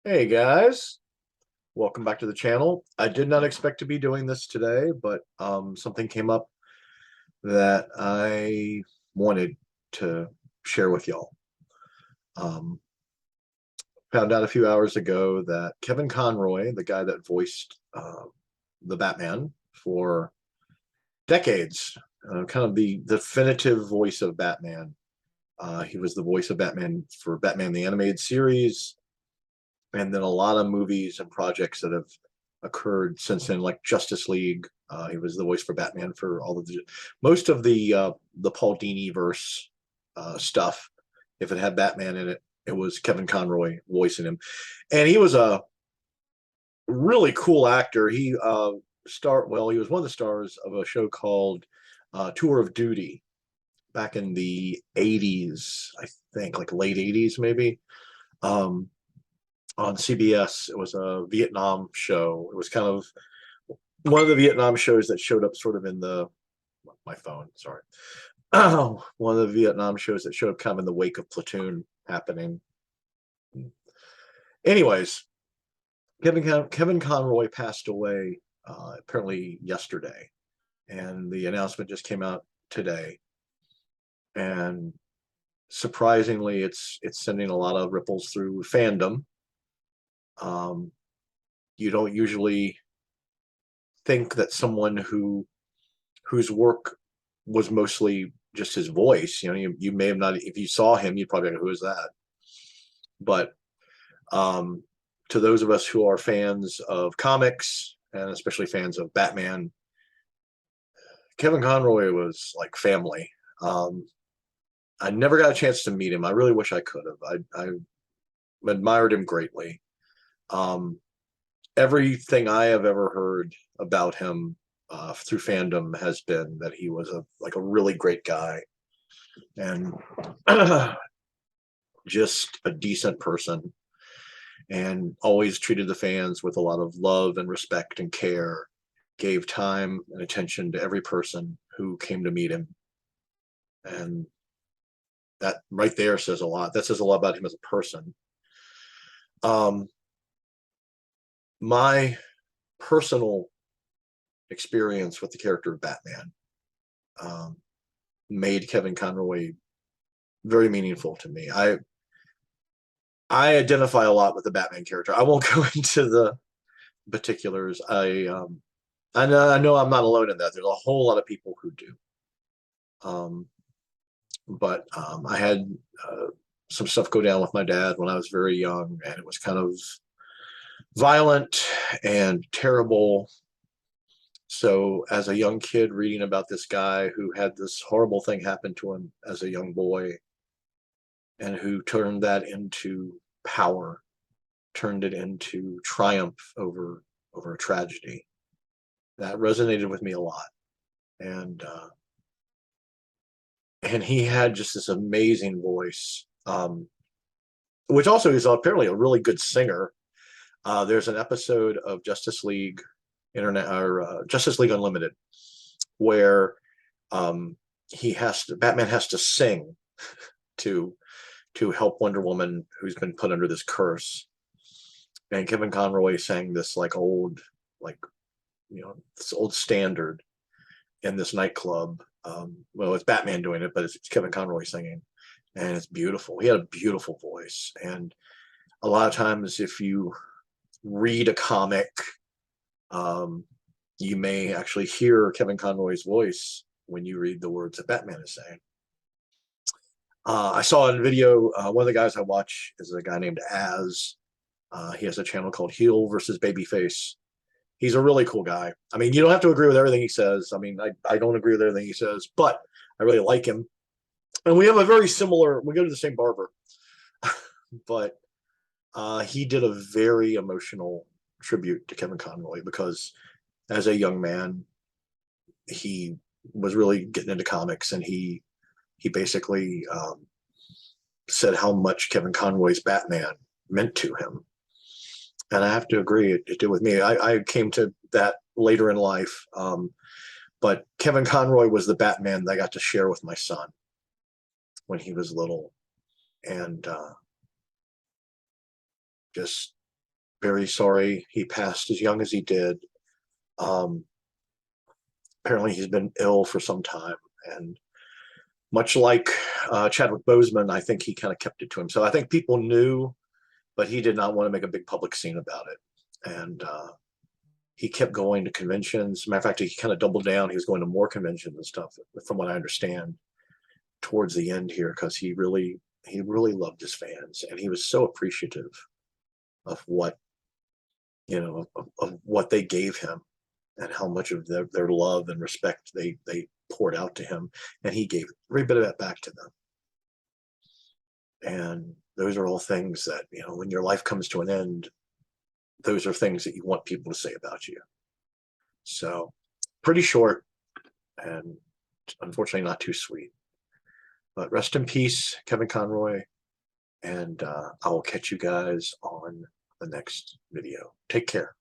Hey guys, welcome back to the channel. I did not expect to be doing this today, but something came up that I wanted to share with y'all. Um, Found out a few hours ago that Kevin Conroy, the guy that voiced the Batman for decades, kind of the definitive voice of Batman. He was the voice of Batman for Batman the Animated Series, and then a lot of movies and projects that have occurred since then, like Justice League. He was the voice for Batman for all of the most of the Paul Dini verse stuff. If it had Batman in it, it was Kevin Conroy voicing him, and he was a really cool actor. He was one of the stars of a show called Tour of Duty back in the 80s, I think, like late 80s maybe. Um, on CBS. It was a Vietnam show. It was kind of one of the Vietnam shows that showed up sort of in the my phone. Sorry, one of the Vietnam shows that showed up kind of in the wake of Platoon happening. Anyways, Kevin Conroy passed away apparently yesterday, and the announcement just came out today. And surprisingly, it's sending a lot of ripples through fandom. You don't usually think that someone whose work was mostly just his voice. You may have not, if you saw him, you'd probably go, who is that? But um, to those of us who are fans of comics and especially fans of Batman, Kevin Conroy was like family. I never got a chance to meet him. I really wish I could have. I admired him greatly. Um, Everything I have ever heard about him through fandom has been that he was a really great guy and just a decent person, and always treated the fans with a lot of love and respect and care. Gave time and attention to every person who came to meet him, and that right there says a lot. That says a lot about him as a person. Um, my personal experience with the character of Batman um, made Kevin Conroy very meaningful to me. I identify a lot with the Batman character. I won't go into the particulars. I know I'm not alone in that. There's a whole lot of people who do. Um, but I had uh, some stuff go down with my dad when I was very young, and it was kind of violent and terrible. So, as a young kid, reading about this guy who had this horrible thing happen to him as a young boy, and who turned that into power, turned it into triumph over a tragedy, that resonated with me a lot. And he had just this amazing voice, which also is apparently a really good singer. There's an episode of Justice League Internet or Justice League Unlimited where Batman has to sing to help Wonder Woman, who's been put under this curse. And Kevin Conroy sang this like this old standard in this nightclub. Well, it's Batman doing it, but it's Kevin Conroy singing, and it's beautiful. He had a beautiful voice, and a lot of times, if you read a comic, um, you may actually hear Kevin Conroy's voice when you read the words that Batman is saying. I saw in a video, one of the guys I watch is a guy named Az. He has a channel called Heel versus Babyface. He's a really cool guy. I mean, you don't have to agree with everything he says. I mean, I don't agree with everything he says, but I really like him. And we have we go to the same barber, but he did a very emotional tribute to Kevin Conroy because as a young man, he was really getting into comics, and he basically said how much Kevin Conroy's Batman meant to him. And I have to agree, it did with me. I came to that later in life, but Kevin Conroy was the Batman that I got to share with my son when he was little, and just very sorry he passed as young as he did. Um, Apparently he's been ill for some time, and much like Chadwick Boseman, I think he kind of kept it to himself. I think people knew, but he did not want to make a big public scene about it. And he kept going to conventions. Matter of fact, he kind of doubled down. He was going to more conventions and stuff, from what I understand, towards the end here, because he really loved his fans, and he was so appreciative of what, of what they gave him, and how much of their love and respect they poured out to him, and he gave every bit of that back to them. And those are all things that, when your life comes to an end, those are things that you want people to say about you. So pretty short, and unfortunately not too sweet. But rest in peace, Kevin Conroy, and I will catch you guys on the next video. Take care.